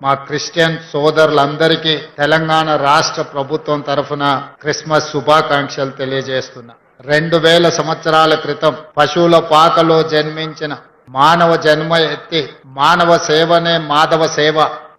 మా క్రిస్టియన్ సోదరులందరికీ తెలంగాణ రాష్ట్ర ప్రభుత్వం తరఫున క్రిస్మస్ శుభాకాంక్షలు తెలియజేస్తున్నా. 2000 సంవత్సరాల క్రితం పశువుల పాకలో జన్మించిన మానవ జన్మ ఎత్తి మానవ సేవనే మాధవ సేవ,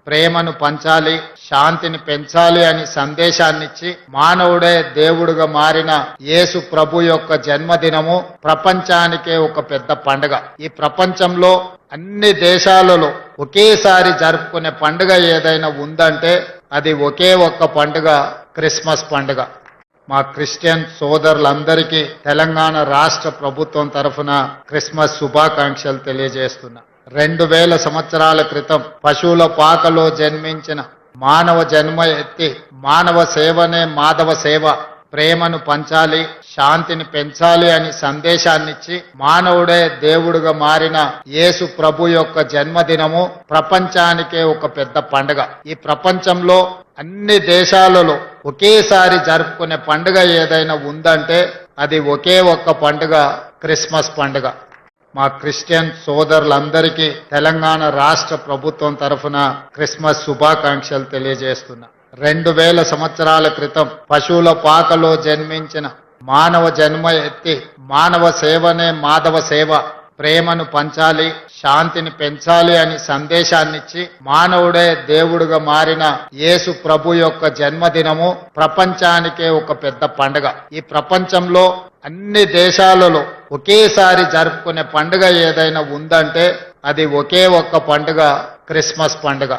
ప్రేమను పంచాలి, శాంతిని పెంచాలి అని సందేశాన్నిచ్చి మానవుడే దేవుడుగా మారిన యేసు ప్రభు యొక్క జన్మదినము ప్రపంచానికే ఒక పెద్ద పండుగ. ఈ ప్రపంచంలో అన్ని దేశాలలో ఒకేసారి జరుపుకునే పండుగ ఏదైనా ఉందంటే అది ఒకే ఒక్క పండుగ, క్రిస్మస్ పండుగ. మా క్రిస్టియన్ సోదరులందరికీ తెలంగాణ రాష్ట్ర ప్రభుత్వం తరఫున క్రిస్మస్ శుభాకాంక్షలు తెలియజేస్తున్నా. 2000 సంవత్సరాల క్రితం పశువుల పాకలో జన్మించిన మానవ జన్మ ఎత్తి మానవ సేవనే మాధవ సేవ, ప్రేమను పంచాలి, శాంతిని పెంచాలి అని సందేశాన్నిచ్చి మానవుడే దేవుడుగా మారిన యేసు ప్రభు యొక్క జన్మదినము ప్రపంచానికే ఒక పెద్ద పండుగ. ఈ ప్రపంచంలో అన్ని దేశాలలో ఒకేసారి జరుపుకునే పండుగ ఏదైనా ఉందంటే అది ఒకే ఒక్క పండుగ, క్రిస్మస్ పండుగ. మా క్రిస్టియన్ సోదరులందరికీ తెలంగాణ రాష్ట్ర ప్రభుత్వం తరఫున క్రిస్మస్ శుభాకాంక్షలు తెలియజేస్తున్నా. 2000 సంవత్సరాల క్రితం పశువుల పాకలో జన్మించిన మానవ జన్మ ఎత్తి మానవ సేవనే మాధవ సేవ, ప్రేమను పంచాలి, శాంతిని పెంచాలి అని సందేశాన్నిచ్చి మానవుడే దేవుడుగా మారిన యేసు ప్రభు యొక్క జన్మదినము ప్రపంచానికే ఒక పెద్ద పండుగ. ఈ ప్రపంచంలో అన్ని దేశాలలో ఒకేసారి జరుపుకునే పండుగ ఏదైనా ఉందంటే అది ఒకే ఒక్క పండుగ, క్రిస్మస్ పండుగ.